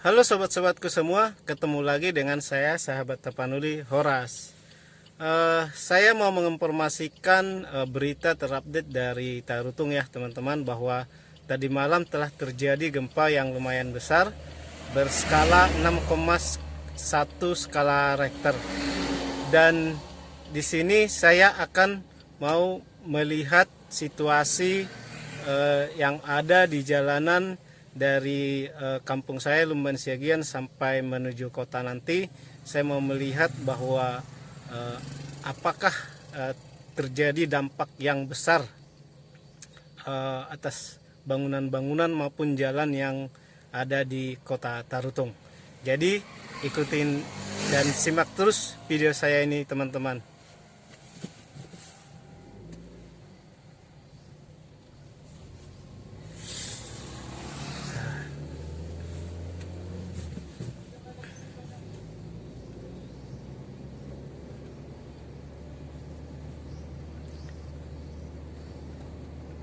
Halo sobat-sobatku semua, ketemu lagi dengan saya sahabat Tapanuli Horas. Saya mau menginformasikan berita terupdate dari Tarutung ya teman-teman, bahwa tadi malam telah terjadi gempa yang lumayan besar berskala 6,1 skala Richter. Dan di sini saya akan mau melihat situasi yang ada di jalanan dari kampung saya Lumban Siagian sampai menuju kota nanti. Saya mau melihat bahwa apakah terjadi dampak yang besar atas bangunan-bangunan maupun jalan yang ada di kota Tarutung. Jadi ikutin dan simak terus video saya ini teman-teman.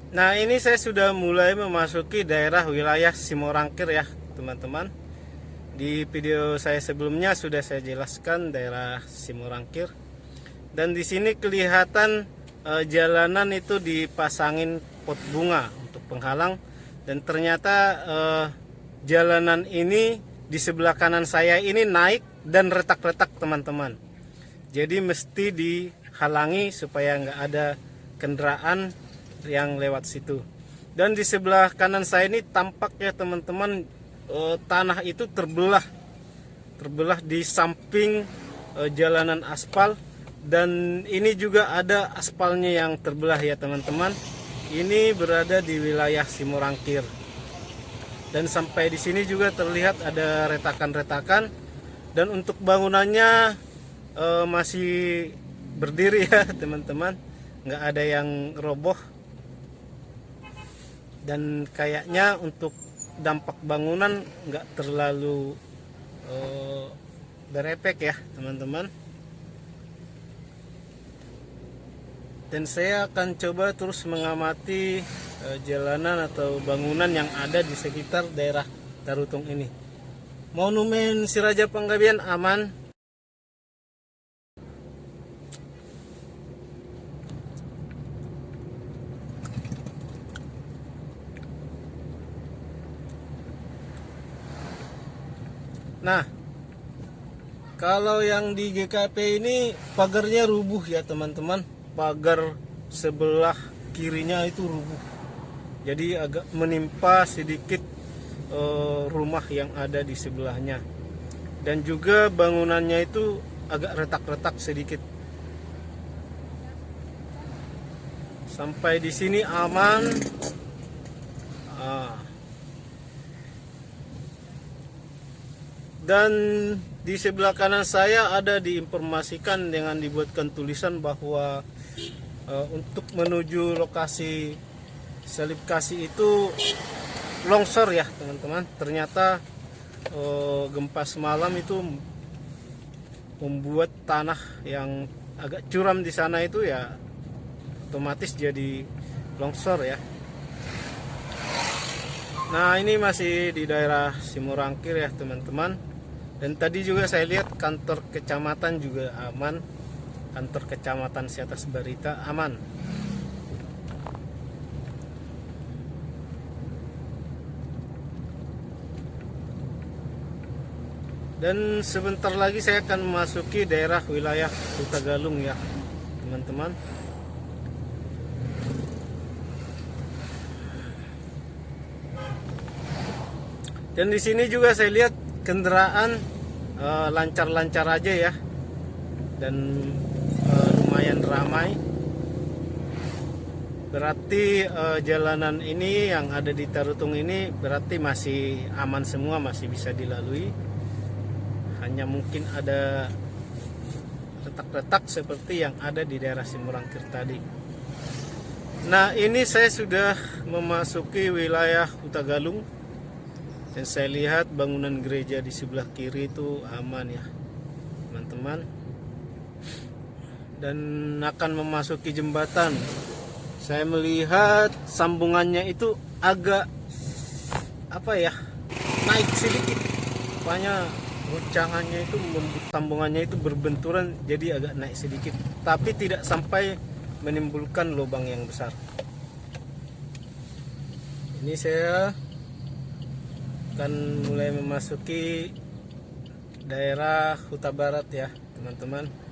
Nah, ini saya sudah mulai memasuki daerah wilayah Simorangkir ya teman-teman. Di video saya sebelumnya sudah saya jelaskan daerah Simorangkir. Dan di sini kelihatan jalanan itu dipasangin pot bunga untuk penghalang. Dan ternyata jalanan ini di sebelah kanan saya ini naik dan retak-retak teman-teman. Jadi mesti dihalangi supaya nggak ada kendaraan yang lewat situ. Dan di sebelah kanan saya ini tampaknya teman-teman tanah itu terbelah di samping jalanan aspal, dan ini juga ada aspalnya yang terbelah ya teman-teman. Ini berada di wilayah Simorangkir. Dan sampai di sini juga terlihat ada retakan-retakan, dan untuk bangunannya masih berdiri ya teman-teman, nggak ada yang roboh. Dan kayaknya untuk dampak bangunan nggak terlalu berefek ya teman-teman. Dan saya akan coba terus mengamati jalanan atau bangunan yang ada di sekitar daerah Tarutung ini. Monumen Siraja Panggabean aman. Nah, kalau yang di GKP ini pagarnya rubuh ya teman-teman. Pagar sebelah kirinya itu rubuh. Jadi agak menimpa sedikit rumah yang ada di sebelahnya. Dan juga bangunannya itu agak retak-retak sedikit. Sampai di sini aman. Dan di sebelah kanan saya ada diinformasikan dengan dibuatkan tulisan bahwa untuk menuju lokasi Salib Kasih itu longsor ya teman-teman. Ternyata gempa semalam itu membuat tanah yang agak curam di sana itu ya otomatis jadi longsor ya. Nah, ini masih di daerah Simorangkir ya teman-teman. Dan tadi juga saya lihat kantor kecamatan juga aman. Kantor kecamatan Siatas Barita aman. Dan sebentar lagi saya akan memasuki daerah wilayah Hutagalung ya teman-teman. Dan di sini juga saya lihat kendaraan lancar-lancar aja ya, dan lumayan ramai. Berarti jalanan ini yang ada di Tarutung ini berarti masih aman semua, masih bisa dilalui. Hanya mungkin ada retak-retak seperti yang ada di daerah Simorangkir tadi. Nah, ini saya sudah memasuki wilayah Hutagalung. Dan saya lihat bangunan gereja di sebelah kiri itu aman ya teman-teman. Dan akan memasuki jembatan. Saya melihat sambungannya itu agak naik sedikit. gempanya guncangannya itu tambungannya itu berbenturan, jadi agak naik sedikit, tapi tidak sampai menimbulkan lubang yang besar. Ini saya akan mulai memasuki daerah Huta Barat ya teman-teman.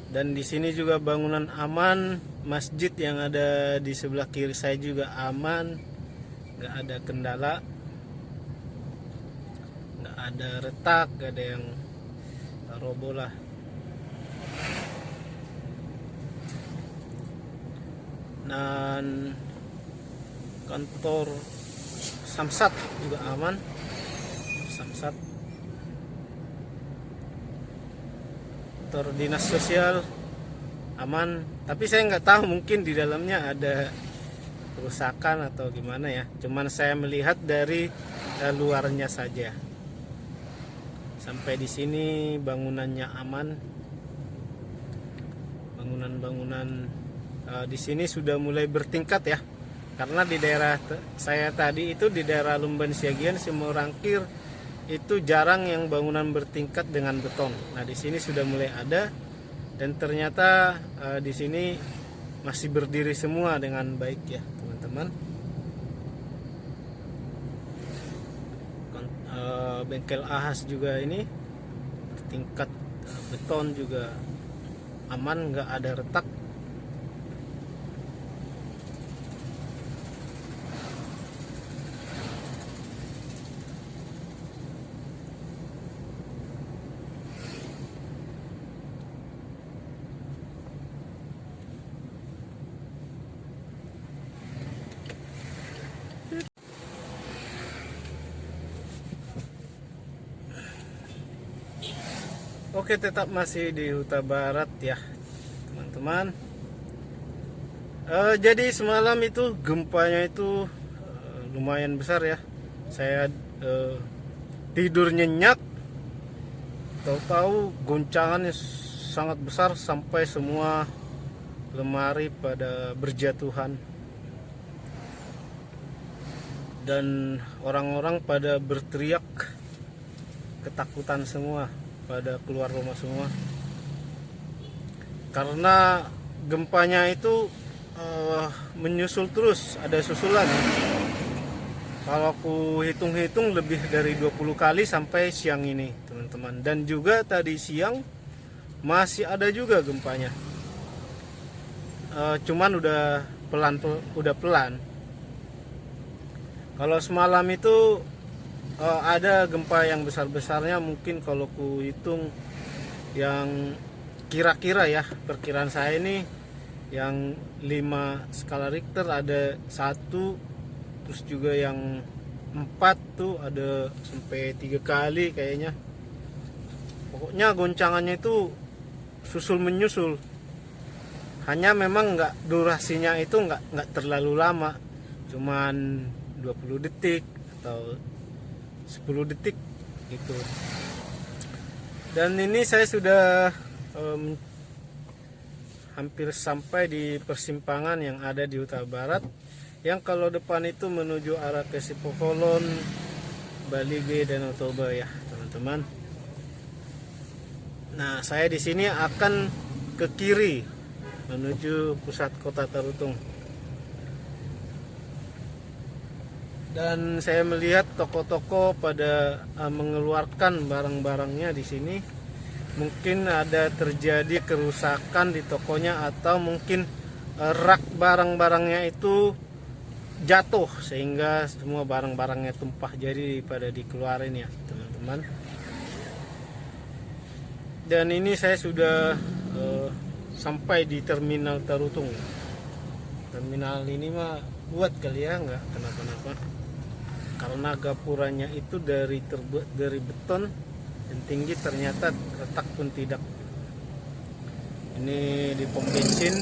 Dan di sini juga bangunan aman, masjid yang ada di sebelah kiri saya juga aman, nggak ada kendala, nggak ada retak, nggak ada yang roboh lah. Dan kantor Samsat juga aman, Samsat, kantor dinas sosial aman, tapi saya nggak tahu mungkin di dalamnya ada kerusakan atau gimana ya, cuman saya melihat dari luarnya saja. Sampai di sini bangunannya aman, bangunan-bangunan di sini sudah mulai bertingkat ya, karena di daerah saya tadi itu di daerah Lumban Siagian Simorangkir itu jarang yang bangunan bertingkat dengan beton. Nah di sini sudah mulai ada, dan ternyata di sini masih berdiri semua dengan baik ya teman-teman. Bengkel Ahas juga ini bertingkat beton juga aman, nggak ada retak. Oke, tetap masih di Huta Barat ya teman-teman. Jadi semalam itu gempanya itu lumayan besar ya. Saya tidur nyenyak, tahu-tahu goncangannya sangat besar sampai semua lemari pada berjatuhan, dan orang-orang pada berteriak ketakutan semua, pada keluar rumah semua, karena gempanya itu menyusul terus, ada susulan. Kalau aku hitung-hitung lebih dari 20 kali sampai siang ini teman-teman, dan juga tadi siang masih ada juga gempanya, cuman udah pelan. Kalau semalam itu ada gempa yang besar-besarnya, mungkin kalau ku hitung yang kira-kira ya, perkiraan saya ini yang 5 skala Richter ada 1, terus juga yang 4 tuh ada sampai 3 kali kayaknya. Pokoknya goncangannya itu susul menyusul, hanya memang durasinya itu nggak terlalu lama, cuman 20 detik atau 10 detik gitu. Dan ini saya sudah hampir sampai di persimpangan yang ada di Huta Barat, yang kalau depan itu menuju arah ke Sipokolon, Balige, dan Toba ya teman-teman. Nah saya di sini akan ke kiri menuju pusat kota Tarutung. Dan saya melihat toko-toko pada mengeluarkan barang-barangnya di sini. Mungkin ada terjadi kerusakan di tokonya, atau mungkin rak barang-barangnya itu jatuh sehingga semua barang-barangnya tumpah, jadi pada dikeluarin ya teman-teman. Dan ini saya sudah sampai di terminal Tarutung. Terminal ini mah buat kali ya, nggak kenapa-napa, karena gapuranya itu terbuat dari beton dan tinggi, ternyata retak pun tidak. Ini di pom bensin.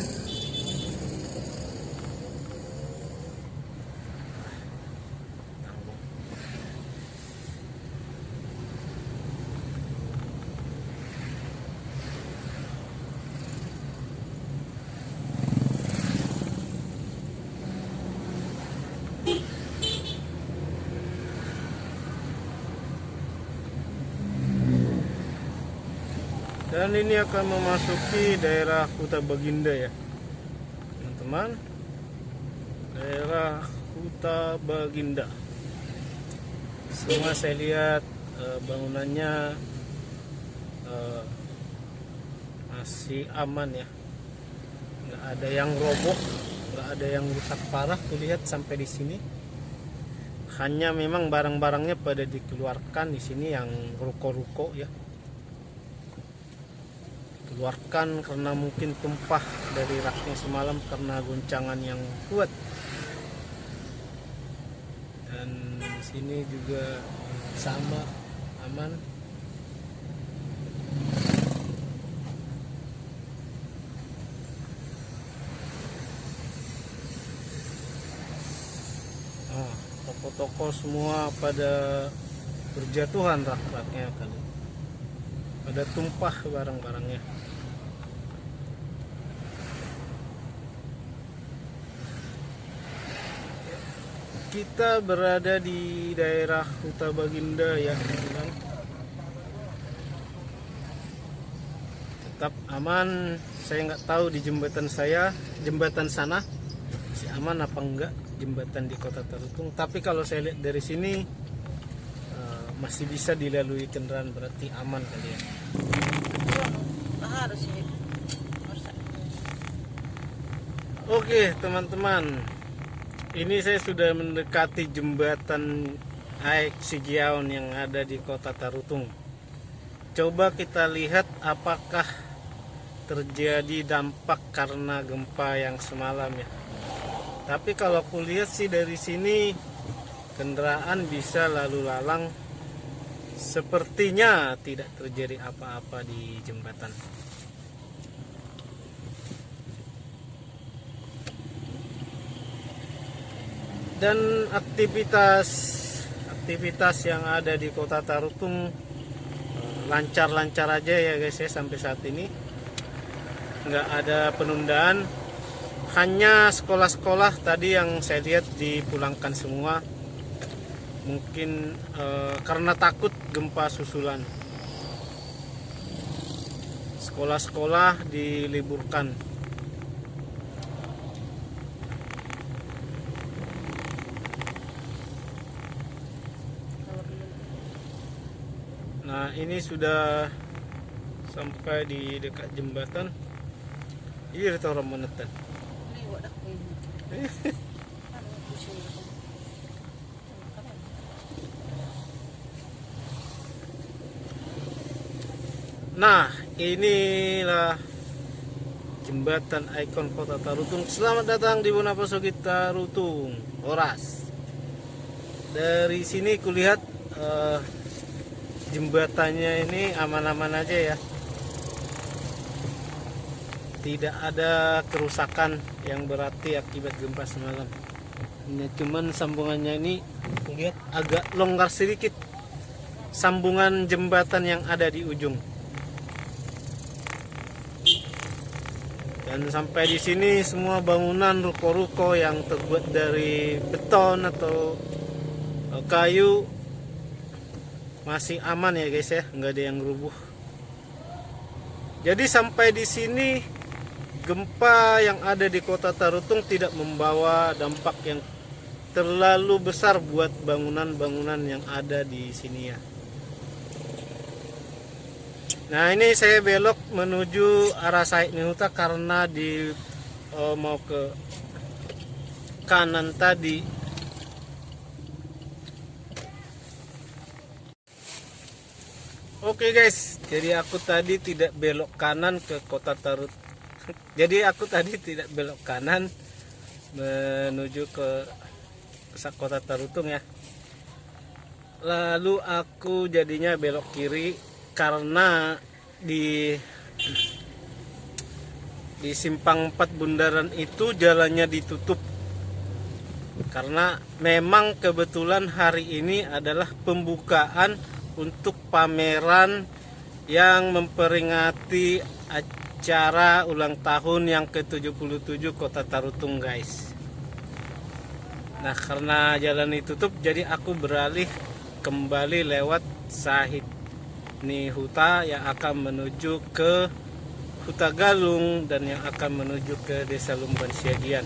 Dan ini akan memasuki daerah Huta Baginda ya teman-teman, daerah Huta Baginda. Semua saya lihat bangunannya masih aman ya, nggak ada yang roboh, nggak ada yang rusak parah kulihat sampai di sini. Hanya memang barang-barangnya pada dikeluarkan di sini, yang ruko-ruko ya keluarkan karena mungkin tumpah dari raknya semalam karena goncangan yang kuat. Dan di sini juga sama aman. Toko-toko semua pada berjatuhan rak-raknya kali, pada tumpah barang-barangnya. Kita berada di daerah Huta Baginda ya teman-teman. Tetap aman. Saya nggak tahu di jembatan sana masih aman apa enggak, jembatan di Kota Tarutung. Tapi kalau saya lihat dari sini masih bisa dilalui kendaraan, berarti aman kali ya. Oke teman-teman, ini saya sudah mendekati jembatan Aek Sigiaon yang ada di Kota Tarutung. Coba kita lihat apakah terjadi dampak karena gempa yang semalam ya. Tapi kalau kulihat sih dari sini kendaraan bisa lalu lalang, sepertinya tidak terjadi apa-apa di jembatan. Dan aktivitas yang ada di Kota Tarutung lancar-lancar aja ya guys ya, sampai saat ini nggak ada penundaan. Hanya sekolah-sekolah tadi yang saya lihat dipulangkan semua, mungkin karena takut gempa susulan. Sekolah-sekolah diliburkan. Nah ini sudah sampai di dekat jembatan. Iya itu orang menetan. Nah inilah jembatan ikon Kota Tarutung. Selamat datang di Bonapasogi Tarutung, Horas. Dari sini kulihat jembatannya ini aman-aman aja ya, tidak ada kerusakan yang berarti akibat gempa semalam. Ini cuman sambungannya ini lihat agak longgar sedikit, sambungan jembatan yang ada di ujung. Dan sampai di sini semua bangunan ruko-ruko yang terbuat dari beton atau kayu masih aman ya guys ya, nggak ada yang rubuh. Jadi sampai di sini gempa yang ada di Kota Tarutung tidak membawa dampak yang terlalu besar buat bangunan-bangunan yang ada di sini ya. Nah ini saya belok menuju arah Said Nihuta karena mau ke kanan tadi. Oke guys, jadi aku tadi tidak belok kanan ke Kota Tarutung. Jadi aku tadi tidak belok kanan menuju ke pusat Kota Tarutung ya. Lalu aku jadinya belok kiri karena di simpang 4 bundaran itu jalannya ditutup. Karena memang kebetulan hari ini adalah pembukaan untuk pameran yang memperingati acara ulang tahun yang ke-77 Kota Tarutung guys. Nah karena jalan ditutup jadi aku beralih kembali lewat Said Ini Huta yang akan menuju ke Huta Galung dan yang akan menuju ke Desa Lumban Siagian.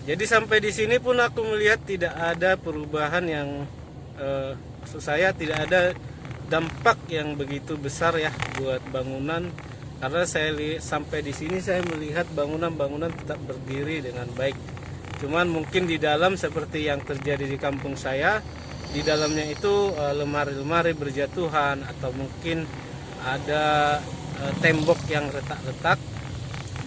Jadi sampai di sini pun aku melihat tidak ada perubahan yang maksud saya tidak ada dampak yang begitu besar ya buat bangunan, karena sampai di sini saya melihat bangunan-bangunan tetap berdiri dengan baik. Cuman mungkin di dalam seperti yang terjadi di kampung saya, di dalamnya itu lemari-lemari berjatuhan atau mungkin ada tembok yang retak-retak,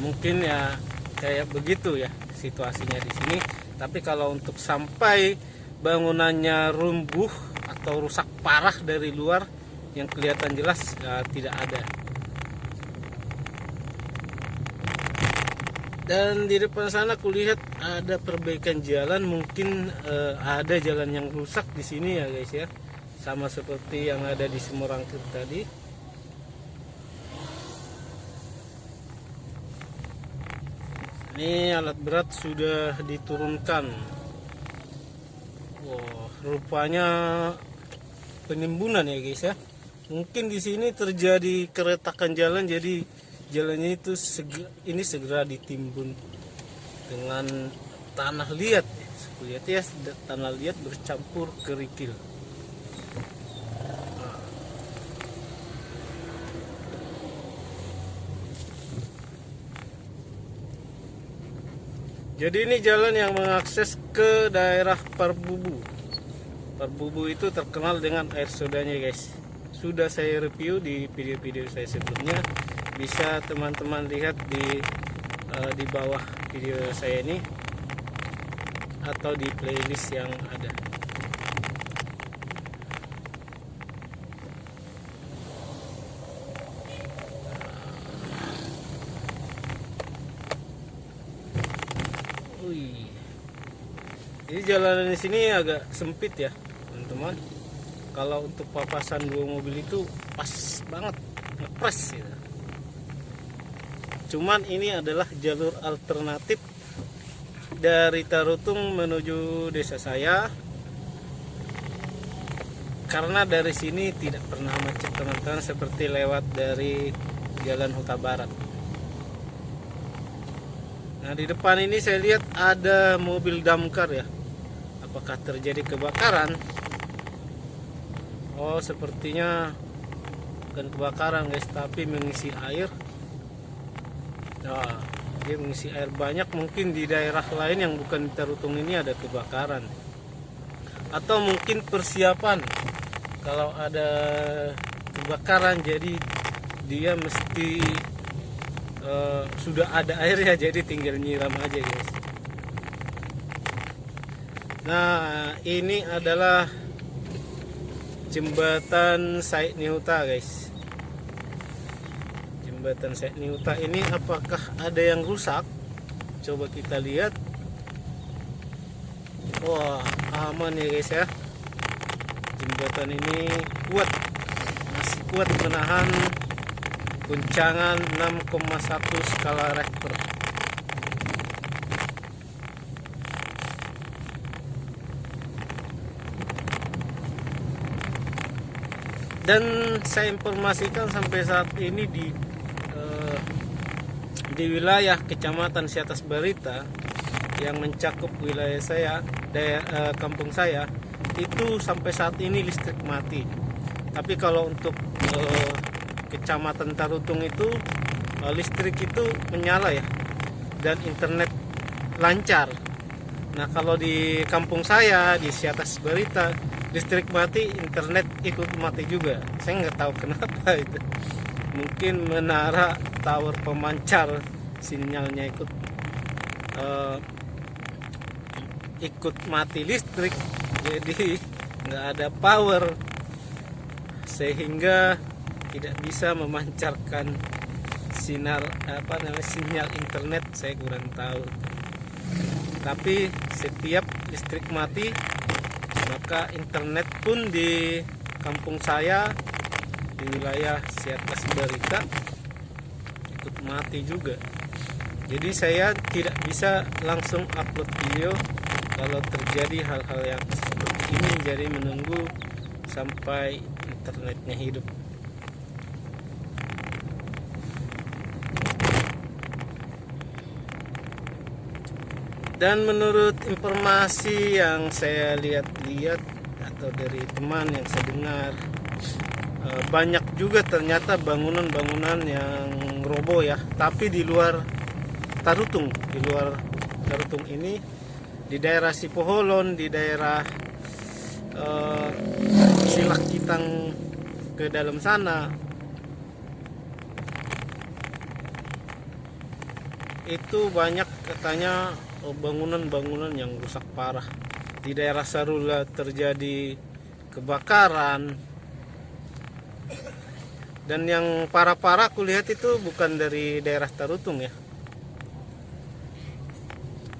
mungkin ya kayak begitu ya situasinya di sini. Tapi kalau untuk sampai bangunannya runtuh atau rusak parah dari luar yang kelihatan jelas tidak ada. Dan di depan sana kulihat ada perbaikan jalan, mungkin ada jalan yang rusak di sini ya guys ya, sama seperti yang ada di Simorangkir tadi. Ini alat berat sudah diturunkan. Wah, rupanya penimbunan ya guys ya. Mungkin di sini terjadi keretakan jalan, jadi jalannya itu segera ditimbun dengan tanah liat. Lihat ya, tanah liat bercampur kerikil. Jadi ini jalan yang mengakses ke daerah Parbubu. Parbubu itu terkenal dengan air sodanya guys. Sudah saya review di video-video saya sebelumnya. Bisa teman-teman lihat di bawah video saya ini atau di playlist yang ada. Jadi jalanan di sini agak sempit ya teman-teman. Kalau untuk papasan dua mobil itu pas banget, ngepres gitu. Cuman ini adalah jalur alternatif dari Tarutung menuju desa saya, karena dari sini tidak pernah macet teman-teman, seperti lewat dari Jalan Huta Barat. Nah di depan ini saya lihat ada mobil damkar ya. Apakah terjadi kebakaran? Oh, sepertinya bukan kebakaran guys, tapi mengisi air. Nah, dia mengisi air banyak. Mungkin di daerah lain yang bukan di Tarutung ini ada kebakaran, atau mungkin persiapan kalau ada kebakaran, jadi dia mesti sudah ada air ya, jadi tinggal nyiram aja guys. Nah ini adalah jembatan Said Nihuta guys. Jembatan Said Nihuta ini apakah ada yang rusak? Coba kita lihat. Wah, aman ya guys ya. Jembatan ini kuat, masih kuat menahan guncangan 6,1 skala Richter. Dan saya informasikan sampai saat ini di wilayah Kecamatan Siatas Barita yang mencakup wilayah saya, kampung saya, itu sampai saat ini listrik mati. Tapi kalau untuk Kecamatan Tarutung itu listrik itu menyala ya, dan internet lancar. Nah kalau di kampung saya di Siatas Barita listrik mati, internet ikut mati juga. Saya nggak tahu kenapa itu. Mungkin menara tower pemancar sinyalnya ikut mati listrik, jadi nggak ada power sehingga tidak bisa memancarkan sinyal internet. Saya kurang tahu. Tapi setiap listrik mati, maka internet pun di kampung saya di wilayah Siatas Barita ikut mati juga. Jadi saya tidak bisa langsung upload video kalau terjadi hal-hal yang seperti ini, jadi menunggu sampai internetnya hidup. Dan menurut informasi yang saya lihat-lihat atau dari teman yang saya dengar, banyak juga ternyata bangunan-bangunan yang roboh ya, tapi di luar Tarutung. Di luar Tarutung ini, di daerah Sipoholon, di daerah Silakitang ke dalam sana, itu banyak katanya bangunan-bangunan yang rusak parah. Di daerah Sarula terjadi kebakaran. Dan yang parah-parah kulihat itu bukan dari daerah Tarutung ya.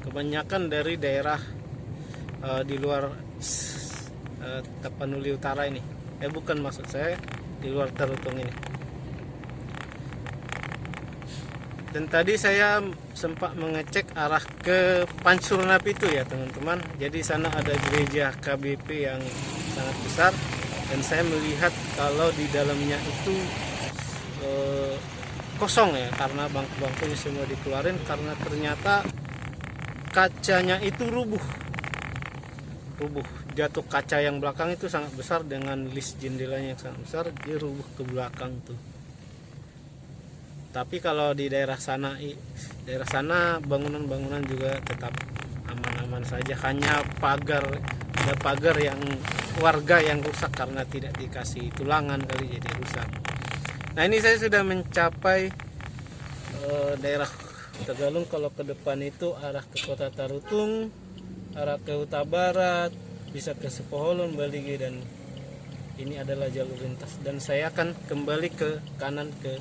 Kebanyakan dari daerah di luar Tapanuli Utara ini. Bukan, maksud saya di luar Tarutung ini. Dan tadi saya sempat mengecek arah ke Pancurnap itu ya teman-teman. Jadi sana ada gereja KBP yang sangat besar, dan saya melihat kalau di dalamnya itu kosong ya, karena bangku-bangkunya semua dikeluarin karena ternyata kacanya itu rubuh. Jatuh kaca yang belakang itu sangat besar dengan list jendelanya yang sangat besar, dia rubuh ke belakang tuh. Tapi kalau di daerah sana bangunan-bangunan juga tetap aman-aman saja. Hanya ada pagar yang warga yang rusak karena tidak dikasih tulangan kali, jadi rusak. Nah, ini saya sudah mencapai daerah Tegalung. Kalau ke depan itu arah ke kota Tarutung, arah ke Huta Barat, bisa ke Sipoholon, Baligi, dan ini adalah jalur lintas. Dan saya akan kembali ke kanan ke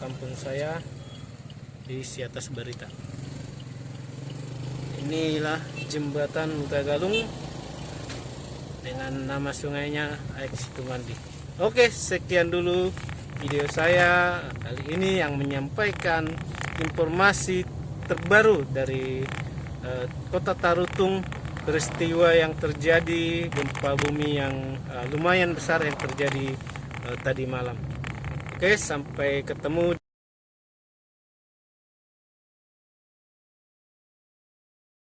kampung saya di Siatas Barita. Inilah jembatan Tegalung dengan nama sungainya Aek Situmandi. Oke, sekian dulu video saya kali ini yang menyampaikan informasi terbaru dari kota Tarutung, peristiwa yang terjadi, gempa bumi yang lumayan besar yang terjadi tadi malam. Oke, sampai ketemu.